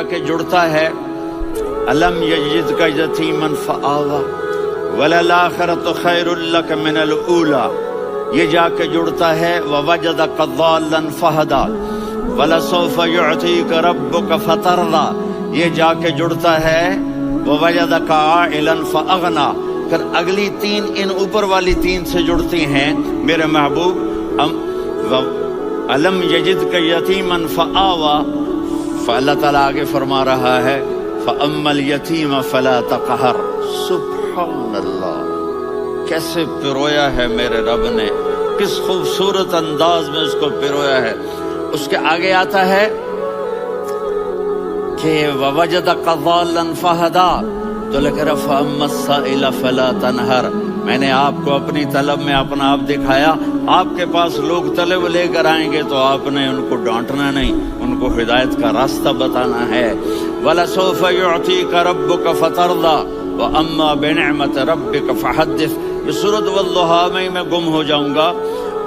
کے جڑتا ہے الم یجدک یتیما فآوی وللآخرۃ خیر لک من الاولی، یہ جا کے جڑتا ہے ووجدک ضالا فہدی ولسوف یعطیک ربک فترضی، یہ جا کے جڑتا ہے ووجدک عائلا فاغنی، پھر اگلی تین ان اوپر والی تین سے جڑتی ہیں میرے محبوب الم یجدک یتیما فآوی، فاللہ تعالیٰ آگے فرما رہا ہے فاما الیتیم فلا تقہر۔ سبحان اللہ، کیسے پرویا ہے میرے رب نے، کس خوبصورت انداز میں اس کو پرویا ہے۔ اس کے آگے آتا ہے کہ ووجدک ضالا فہدی، تو لکھ رہا فاما السائل فلا تنہر، میں نے آپ کو اپنی طلب میں اپنا آپ دکھایا، آپ کے پاس لوگ طلب لے کر آئیں گے تو آپ نے ان کو ڈانٹنا نہیں، ان کو ہدایت کا راستہ بتانا ہے۔ وَلَسَوْفَ يُعْطِيكَ رَبُّكَ فَتَرْضَىٰ وَأَمَّا بِنِعْمَةِ رَبِّكَ فَحَدِّثْ۔ یہ سورۃ والضحیٰ میں گم ہو جاؤں گا،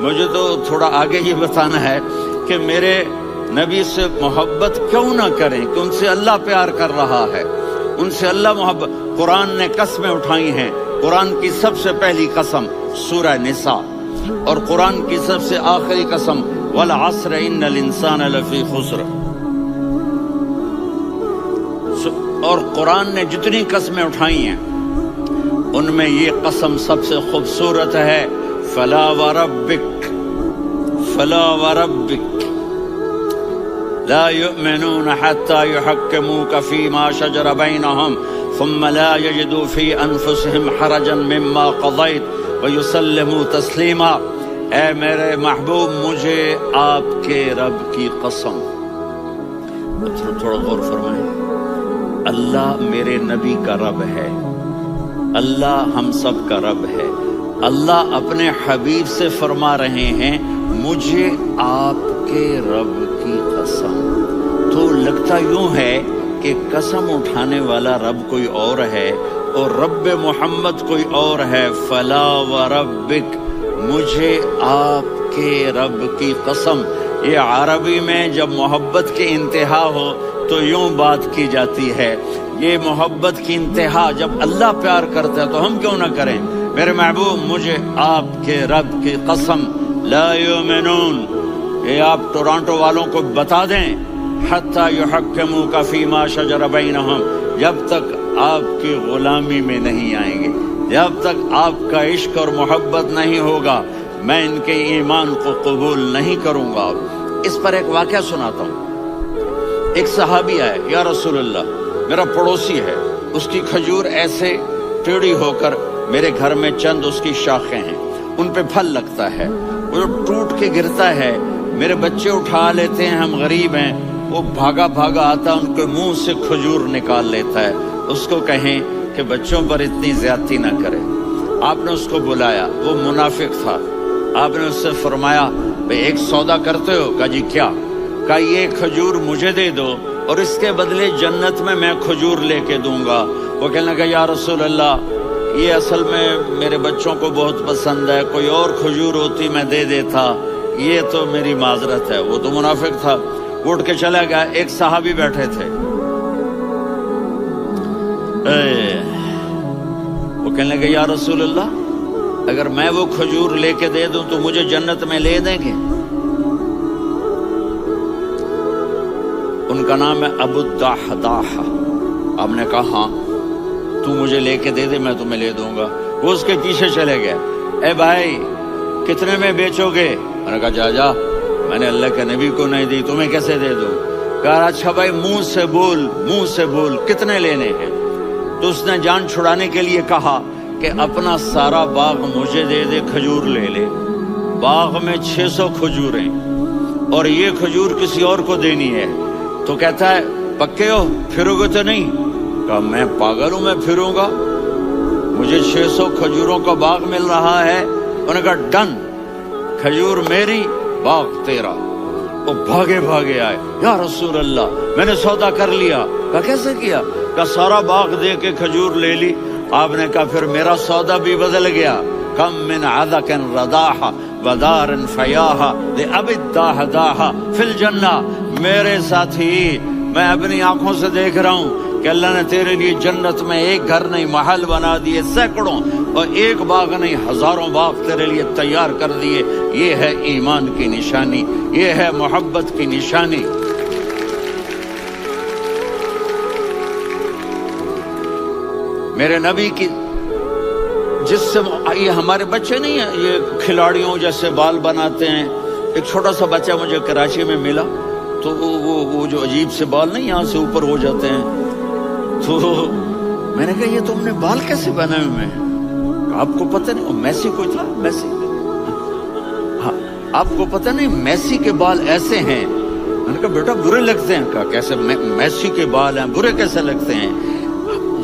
مجھے تو تھوڑا آگے یہ بتانا ہے کہ میرے نبی سے محبت کیوں نہ کریں، کہ ان سے اللہ پیار کر رہا ہے، ان سے اللہ محبت۔ قرآن نے قسمیں اٹھائی ہیں، قرآن کی سب سے پہلی قسم سورہ نساء، اور قرآن کی سب سے آخری قسم والعصر ان الانسان لفی خسر۔ اور قرآن نے جتنی قسمیں اٹھائی ہیں ان میں یہ قسم سب سے خوبصورت ہے، فلا وربک فلا وربک لا يؤمنون حتى يحكموك فيما شجر بينهم ثم لا يجدوا في انفسهم حرجا مما قضيت ويسلموا تسلیما۔ اے میرے محبوب، مجھے آپ کے رب کی قسم، تھوڑا غور فرمائیں، اللہ میرے نبی کا رب ہے، اللہ ہم سب کا رب ہے، اللہ اپنے حبیب سے فرما رہے ہیں مجھے آپ کے رب کی قسم۔ تو لگتا یوں ہے کہ قسم اٹھانے والا رب کوئی اور ہے اور رب محمد کوئی اور ہے۔ فلا وربک، مجھے آپ کے رب کی قسم۔ یہ عربی میں جب محبت کی انتہا ہو تو یوں بات کی جاتی ہے، یہ محبت کی انتہا جب اللہ پیار کرتا ہے تو ہم کیوں نہ کریں۔ میرے محبوب، مجھے آپ کے رب کی قسم، لا یؤمنون، یہ آپ ٹورانٹو والوں کو بتا دیں، حتی یحکموک فیما شجر بینہم، جب تک آپ کی غلامی میں نہیں آئیں گے، جب تک آپ کا عشق اور محبت نہیں ہوگا، میں ان کے ایمان کو قبول نہیں کروں گا۔ اس پر ایک واقعہ سناتا ہوں۔ ایک صحابی آئے، یا رسول اللہ، میرا پڑوسی ہے، اس کی کھجور ایسے ٹیڑھی ہو کر میرے گھر میں چند اس کی شاخیں ہیں، ان پہ پھل لگتا ہے، وہ جو ٹوٹ کے گرتا ہے میرے بچے اٹھا لیتے ہیں، ہم غریب ہیں، وہ بھاگا بھاگا آتا ان کے منہ سے کھجور نکال لیتا ہے۔ اس کو کہیں کہ بچوں پر اتنی زیادتی نہ کرے۔ آپ نے اس کو بلایا، وہ منافق تھا، آپ نے اس سے فرمایا بھئی ایک سودا کرتے ہو؟ کہا جی کیا؟ کہا یہ کھجور مجھے دے دو اور اس کے بدلے جنت میں کھجور لے کے دوں گا۔ وہ کہنے لگا یا رسول اللہ، یہ اصل میں میرے بچوں کو بہت پسند ہے، کوئی اور کھجور ہوتی میں دے دیتا، یہ تو میری معذرت ہے۔ وہ تو منافق تھا، اٹھ کے چلا گیا۔ ایک صحابی بیٹھے تھے، وہ کہنے لگے یا رسول اللہ، اگر میں وہ کھجور لے کے دے دوں تو مجھے جنت میں لے دیں گے؟ ان کا نام ہے ابو الدحداح۔ آپ نے کہا ہاں، تو مجھے لے کے دے دے، میں تمہیں لے دوں گا۔ وہ اس کے پیچھے چلے گئے، اے بھائی کتنے میں بیچو گے؟ میں نے کہا جا جا، میں نے اللہ کے نبی کو نہیں دی، تمہیں کیسے دے دوں؟ کہا اچھا بھائی منہ سے بول، منہ سے بول، کتنے لینے ہیں؟ تو اس نے جان چھڑانے کے لیے کہا کہ اپنا سارا باغ مجھے دے دے، کھجور لے لے۔ باغ میں 600 کھجوریں اور یہ کھجور کسی اور کو دینی ہے۔ تو کہتا ہے پکے ہو، پھرو گے تو نہیں؟ کہا میں پاگل ہوں، میں پھروں گا؟ مجھے 600 کھجوروں کا باغ مل رہا ہے۔ انہوں نے کہا ڈن، کھجور میری، باغ تیرا۔ وہ بھاگے بھاگے آئے، یا رسول اللہ میں نے سودا کر لیا۔ کہا کیسے کیا؟ کہا سارا باغ دے کے کھجور لے لی۔ آپ نے کہا پھر میرا سودا بھی بدل گیا۔ کم من عدق رداح ودار فیاح لأبی الدحداح فی الجنہ۔ میرے ساتھی، میں اپنی آنکھوں سے دیکھ رہا ہوں کہ اللہ نے تیرے لیے جنت میں ایک گھر نہیں محل بنا دیے سینکڑوں، اور ایک باغ نہیں ہزاروں باغ تیرے لیے تیار کر دیے۔ یہ ہے ایمان کی نشانی، یہ ہے محبت کی نشانی۔ میرے نبی کی جس سے یہ ہمارے بچے نہیں ہیں یہ کھلاڑیوں جیسے بال بناتے ہیں۔ ایک چھوٹا سا بچہ مجھے کراچی میں ملا، تو وہ جو عجیب سے بال نہیں یہاں سے اوپر ہو جاتے ہیں، تو میں نے کہا یہ تم نے بال کیسے بنائے ہوئے ہیں؟ آپ کو پتہ نہیں، میسی کوئی تھا، میسی، ہاں آپ کو پتہ نہیں میسی کے بال ایسے ہیں؟ میں نے کہا بیٹا برے لگتے ہیں۔ کہا کیسے؟ میسی کے بال ہیں برے کیسے لگتے ہیں؟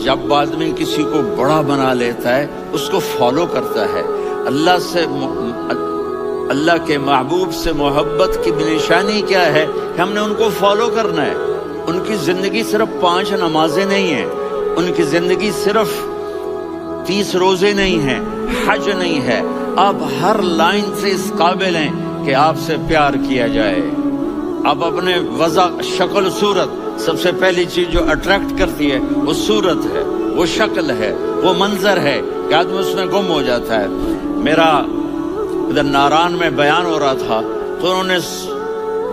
جب آدمی کسی کو بڑا بنا لیتا ہے اس کو فالو کرتا ہے۔ اللہ کے محبوب سے محبت کی نشانی کیا ہے کہ ہم نے ان کو فالو کرنا ہے۔ ان کی زندگی صرف 5 نمازیں نہیں ہیں، ان کی زندگی صرف 30 روزے نہیں ہیں، حج نہیں ہے۔ آپ ہر لائن سے اس قابل ہیں کہ آپ سے پیار کیا جائے۔ آپ اپنے وضع، شکل، صورت، سب سے پہلی چیز جو اٹریکٹ کرتی ہے وہ صورت ہے، وہ شکل ہے، وہ منظر ہے کہ آدمی اس میں گم ہو جاتا ہے۔ میرا ادھر ناران میں بیان ہو رہا تھا تو انہوں نے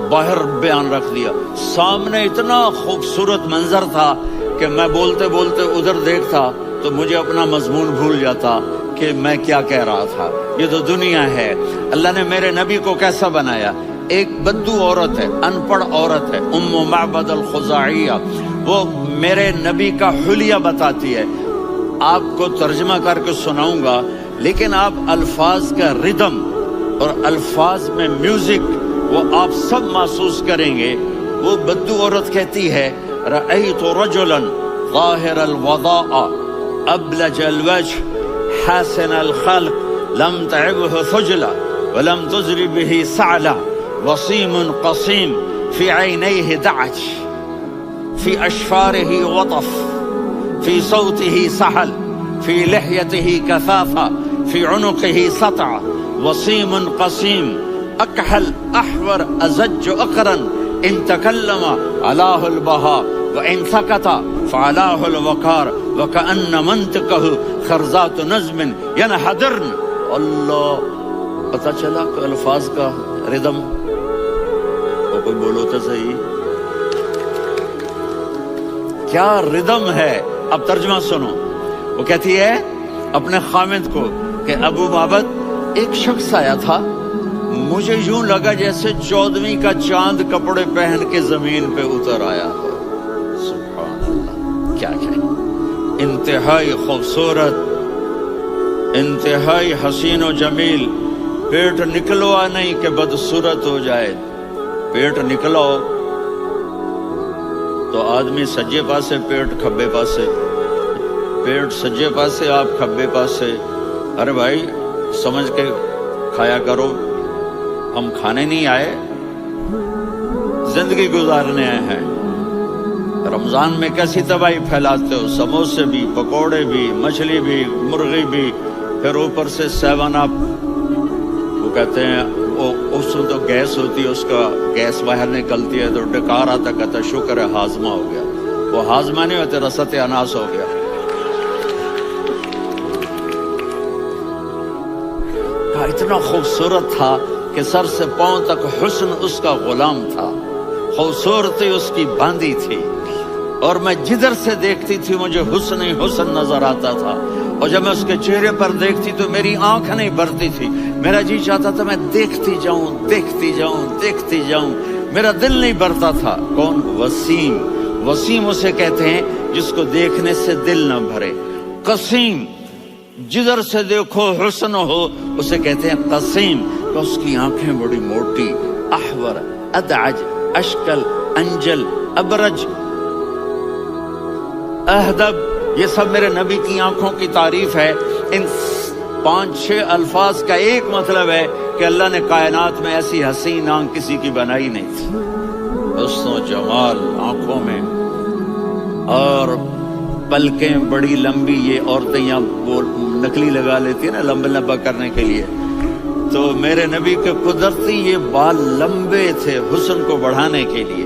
باہر بیان رکھ دیا، سامنے اتنا خوبصورت منظر تھا کہ میں بولتے بولتے ادھر دیکھتا تو مجھے اپنا مضمون بھول جاتا کہ میں کیا کہہ رہا تھا۔ یہ تو دنیا ہے۔ اللہ نے میرے نبی کو کیسا بنایا؟ ایک بدو عورت ہے، ان پڑھ عورت ہے، ام معبد الخزاعیہ، وہ میرے نبی کا حلیہ بتاتی ہے۔ آپ کو ترجمہ کر کے سناؤں گا، لیکن آپ الفاظ کا ردم اور الفاظ میں میوزک وہ آپ سب محسوس کریں گے۔ وہ بدو عورت کہتی ہے رأیت رجلا ظاہر الوضاء ابلج الوجه حسن الخلق لم تعبه ثجلا ولم تزر به سعلا وصیم قصیم فی عینیہ دعج فی اشفارہ وطف فی صوتہ سحل فی لحیتہ کثافہ فی عنقہ سطع وصیم قصیم اکحل احور ازج اقرن ان تکلم علاہ البہا وان سکت فعلاہ الوقار وکأن منطقہ خرزات نظم ینحدرن۔ اللہ، پتہ چلا کہ الفاظ کا ردم، وہ کوئی بولو تو صحیح، کیا ردم ہے۔ اب ترجمہ سنو۔ وہ کہتی ہے اپنے خامد کو کہ ابو معبد ایک شخص آیا تھا، مجھے یوں لگا جیسے 14ویں کا چاند کپڑے پہن کے زمین پہ اتر آیا ہو۔ سبحان اللہ، کیا کہیں، انتہائی خوبصورت، انتہائی حسین و جمیل۔ پیٹ نکلوا نہیں کہ بدصورت ہو جائے، پیٹ نکلو تو آدمی سجے پاسے پیٹ کھبے پاسے، پیٹ سجے پاسے آپ کھبے پاسے۔ ارے بھائی سمجھ کے کھایا کرو، ہم کھانے نہیں آئے، زندگی گزارنے آئے ہیں۔ رمضان میں کیسی تباہی پھیلاتے ہو، سموسے بھی، پکوڑے بھی، مچھلی بھی، مرغی بھی، پھر اوپر سے 7 اپ، وہ کہتے ہیں اس میں تو گیس ہوتی ہے، اس کا گیس باہر نکلتی ہے تو ڈکار آتا، کہتا شکر ہے ہاضمہ ہو گیا۔ وہ ہاضمہ نہیں ہوتے، رسط اناس ہو گیا۔ اتنا خوبصورت تھا کہ سر سے پاؤں تک حسن اس کا غلام تھا، خوبصورتی اس کی باندھی تھی، اور میں جدھر سے دیکھتی تھی مجھے حسن ہی حسن نظر آتا تھا، اور جب میں اس کے چہرے پر دیکھتی تو میری آنکھ نہیں بھرتی تھی، میرا جی چاہتا تھا میں دیکھتی جاؤں دیکھتی جاؤں دیکھتی جاؤں، میرا دل نہیں بھرتا تھا۔ کون؟ وسیم۔ وسیم اسے کہتے ہیں جس کو دیکھنے سے دل نہ بھرے۔ قسیم، جدھر سے دیکھو حسن ہو، اسے کہتے ہیں قسیم، کہ اس کی آنکھیں بڑی موٹی، احور، ادعج، اشکل، انجل، ابرج، اہدب، یہ سب میرے نبی کی آنکھوں کی تعریف ہے۔ ان 5-6 الفاظ کا ایک مطلب ہے کہ اللہ نے کائنات میں ایسی حسین آنکھ کسی کی بنائی نہیں تھی۔ حسن و جمال آنکھوں میں، اور پلکیں بڑی لمبی، یہ عورتیں یہاں وہ نکلی لگا لیتی ہیں نا لمبا لمبا کرنے کے لیے، تو میرے نبی کے قدرتی یہ بال لمبے تھے حسن کو بڑھانے کے لیے،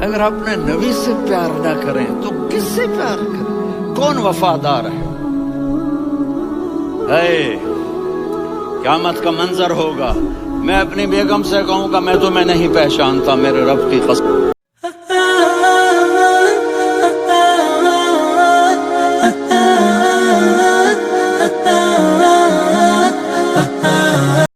اگر اپنے نبی سے پیار نہ کریں تو کس سے پیار کریں؟ کون وفادار ہے؟ قیامت کا منظر ہوگا، میں اپنی بیگم سے کہوں گا میں تمہیں نہیں پہچانتا، میرے رب کی قسم۔